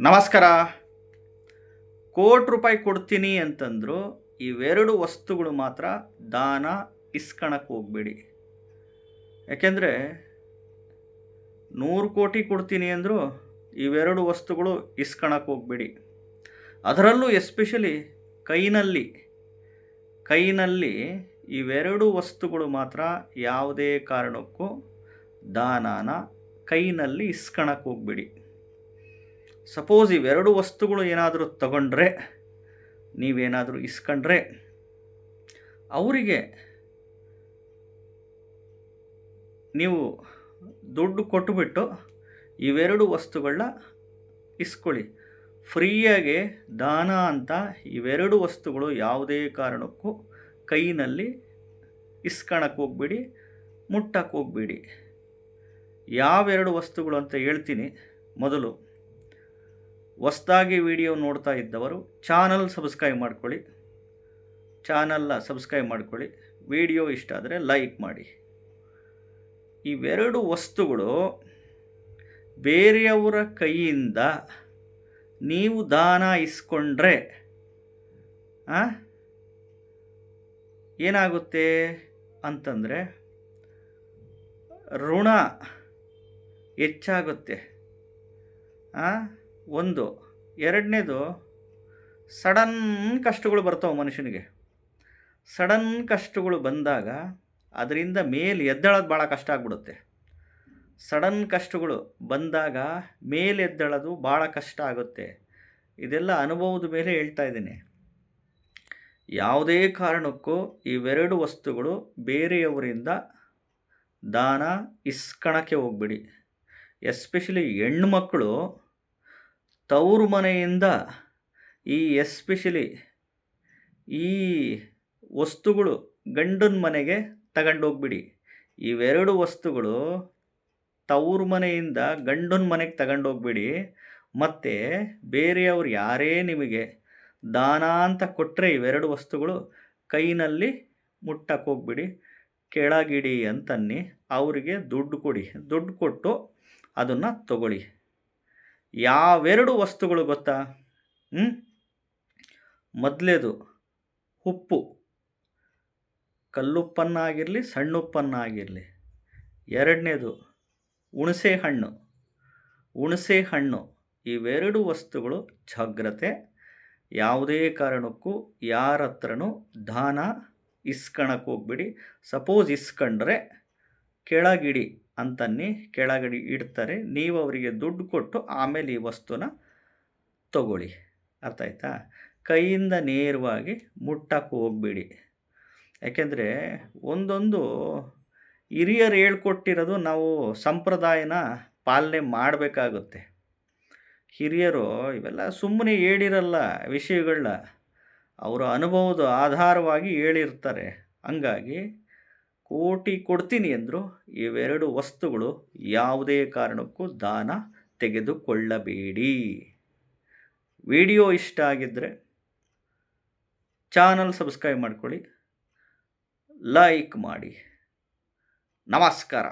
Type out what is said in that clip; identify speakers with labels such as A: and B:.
A: ನಮಸ್ಕಾರ. ₹1,00,00,000 ಕೊಡ್ತೀನಿ ಅಂತಂದ್ರು, ಇವೆರಡು ವಸ್ತುಗಳು ಮಾತ್ರ ದಾನ ಇಸ್ಕಣಕ್ಕೆ ಹೋಗಬೇಡಿ. ಯಾಕೆಂದರೆ 100,00,00,000 ಕೊಡ್ತೀನಿ ಅಂದರು, ಇವೆರಡು ವಸ್ತುಗಳು ಇಸ್ಕಣಕ್ಕೆ ಹೋಗಬೇಡಿ. ಅದರಲ್ಲೂ ಎಸ್ಪೆಷಲಿ ಕೈನಲ್ಲಿ ಇವೆರಡು ವಸ್ತುಗಳು ಮಾತ್ರ ಯಾವುದೇ ಕಾರಣಕ್ಕೂ ದಾನಾನ ಕೈನಲ್ಲಿ ಇಸ್ಕಣಕ್ಕೆ ಹೋಗಬೇಡಿ. ಸಪೋಸ್ ಇವೆರಡು ವಸ್ತುಗಳು ಏನಾದರೂ ತಗೊಂಡ್ರೆ, ನೀವೇನಾದರೂ ಇಸ್ಕೊಂಡ್ರೆ, ಅವರಿಗೆ ನೀವು ದುಡ್ಡು ಕೊಟ್ಟುಬಿಟ್ಟು ಇವೆರಡು ವಸ್ತುಗಳನ್ನ ಇಸ್ಕೊಳ್ಳಿ. ಫ್ರೀಯಾಗೆ ದಾನ ಅಂತ ಇವೆರಡು ವಸ್ತುಗಳು ಯಾವುದೇ ಕಾರಣಕ್ಕೂ ಕೈನಲ್ಲಿ ಇಸ್ಕಣಕ್ಕೆ ಹೋಗ್ಬೇಡಿ, ಮುಟ್ಟಕ್ಕೆ ಹೋಗ್ಬೇಡಿ. ಯಾವೆರಡು ವಸ್ತುಗಳು ಅಂತ ಹೇಳ್ತೀನಿ. ಮೊದಲು, ಹೊಸದಾಗಿ ವಿಡಿಯೋ ನೋಡ್ತಾ ಇದ್ದವರು ಚಾನಲ್ ಸಬ್ಸ್ಕ್ರೈಬ್ ಮಾಡ್ಕೊಳ್ಳಿ. ವಿಡಿಯೋ ಇಷ್ಟ ಆದರೆ ಲೈಕ್ ಮಾಡಿ. ಇವೆರಡು ವಸ್ತುಗಳು ಬೇರೆಯವರ ಕೈಯಿಂದ ನೀವು ದಾನ ಇಸ್ಕೊಂಡ್ರೆ ಏನಾಗುತ್ತೆ ಅಂತಂದರೆ ಋಣ ಹೆಚ್ಚಾಗುತ್ತೆ. ಒಂದು. ಎರಡನೇದು, ಸಡನ್ ಕಷ್ಟಗಳು ಬರ್ತಾವೆ ಮನುಷ್ಯನಿಗೆ. ಸಡನ್ ಕಷ್ಟಗಳು ಬಂದಾಗ ಅದರಿಂದ ಮೇಲೆ ಎದ್ದೇಳೋದು ಭಾಳ ಕಷ್ಟ ಆಗ್ಬಿಡುತ್ತೆ. ಸಡನ್ ಕಷ್ಟಗಳು ಬಂದಾಗ ಮೇಲೆ ಎದ್ದೇಳೋದು ಭಾಳ ಕಷ್ಟ ಆಗುತ್ತೆ. ಇದೆಲ್ಲ ಅನುಭವದ ಮೇಲೆ ಹೇಳ್ತಾ ಇದ್ದೀನಿ. ಯಾವುದೇ ಕಾರಣಕ್ಕೂ ಇವೆರಡು ವಸ್ತುಗಳು ಬೇರೆಯವರಿಂದ ದಾನ ಇಸ್ಕಣಕ್ಕೆ ಹೋಗ್ಬಿಡಿ. ಎಸ್ಪೆಷಲಿ ಹೆಣ್ಮಕ್ಕಳು ತವರು ಮನೆಯಿಂದ ಎಸ್ಪೆಷಲಿ ಈ ವಸ್ತುಗಳು ಗಂಡನ ಮನೆಗೆ ತಗೊಂಡೋಗ್ಬಿಡಿ. ಇವೆರಡು ವಸ್ತುಗಳು ತವರು ಮನೆಯಿಂದ ಗಂಡನ ಮನೆಗೆ ತಗೊಂಡೋಗ್ಬಿಡಿ. ಮತ್ತು ಬೇರೆಯವರು ಯಾರೇ ನಿಮಗೆ ದಾನ ಅಂತ ಕೊಟ್ಟರೆ ಇವೆರಡು ವಸ್ತುಗಳು ಕೈನಲ್ಲಿ ಮುಟ್ಟಕ್ಕೆ ಹೋಗ್ಬಿಡಿ. ಕೆಳಗಿಡಿ ಅಂತನ್ನಿ, ಅವರಿಗೆ ದುಡ್ಡು ಕೊಡಿ. ದುಡ್ಡು ಕೊಟ್ಟು ಅದನ್ನು ತಗೊಳ್ಳಿ. ಯಾವೆರಡು ವಸ್ತುಗಳು ಗೊತ್ತಾ? ಮೊದಲೇದು ಉಪ್ಪು, ಕಲ್ಲುಪ್ಪನ್ನಾಗಿರಲಿ ಸಣ್ಣುಪ್ಪನ್ನಾಗಿರಲಿ. ಎರಡನೇದು ಹುಣಸೆ ಹಣ್ಣು. ಇವೆರಡು ವಸ್ತುಗಳು ಜಾಗ್ರತೆ. ಯಾವುದೇ ಕಾರಣಕ್ಕೂ ಯಾರ ಹತ್ರನೂ ದಾನ ಇಸ್ಕಣಕ್ಕೆ ಹೋಗ್ಬಿಡಿ. ಸಪೋಸ್ ಇಸ್ಕೊಂಡ್ರೆ ಕೆಳಗಿಡಿ ಅಂತನ್ನಿ, ಕೆಳಗಡೆ ಇಡ್ತಾರೆ. ನೀವು ಅವರಿಗೆ ದುಡ್ಡು ಕೊಟ್ಟು ಆಮೇಲೆ ಈ ವಸ್ತುನ ತಗೊಳ್ಳಿ. ಅರ್ಥ ಆಯ್ತಾ? ಕೈಯಿಂದ ನೇರವಾಗಿ ಮುಟ್ಟಕ್ಕೆ ಹೋಗಬೇಡಿ. ಯಾಕೆಂದರೆ ಒಂದೊಂದು ಹಿರಿಯರು ಹೇಳ್ಕೊಟ್ಟಿರೋದು ನಾವು ಸಂಪ್ರದಾಯನ ಪಾಲನೆ ಮಾಡಬೇಕಾಗುತ್ತೆ. ಹಿರಿಯರು ಇವೆಲ್ಲ ಸುಮ್ಮನೆ ಹೇಳಿರಲ್ಲ ವಿಷಯಗಳನ್ನ, ಅವರ ಅನುಭವದ ಆಧಾರವಾಗಿ ಹೇಳಿರ್ತಾರೆ. ಹಂಗಾಗಿ ₹1,00,00,000 ಕೊಡ್ತೀನಿ ಅಂದರು, ಇವೆರಡು ವಸ್ತುಗಳು ಯಾವುದೇ ಕಾರಣಕ್ಕೂ ದಾನ ತೆಗೆದುಕೊಳ್ಳಬೇಡಿ. ವಿಡಿಯೋ ಇಷ್ಟ ಆಗಿದ್ದರೆ ಚಾನಲ್ ಸಬ್ಸ್ಕ್ರೈಬ್ ಮಾಡ್ಕೊಳ್ಳಿ, ಲೈಕ್ ಮಾಡಿ. ನಮಸ್ಕಾರ.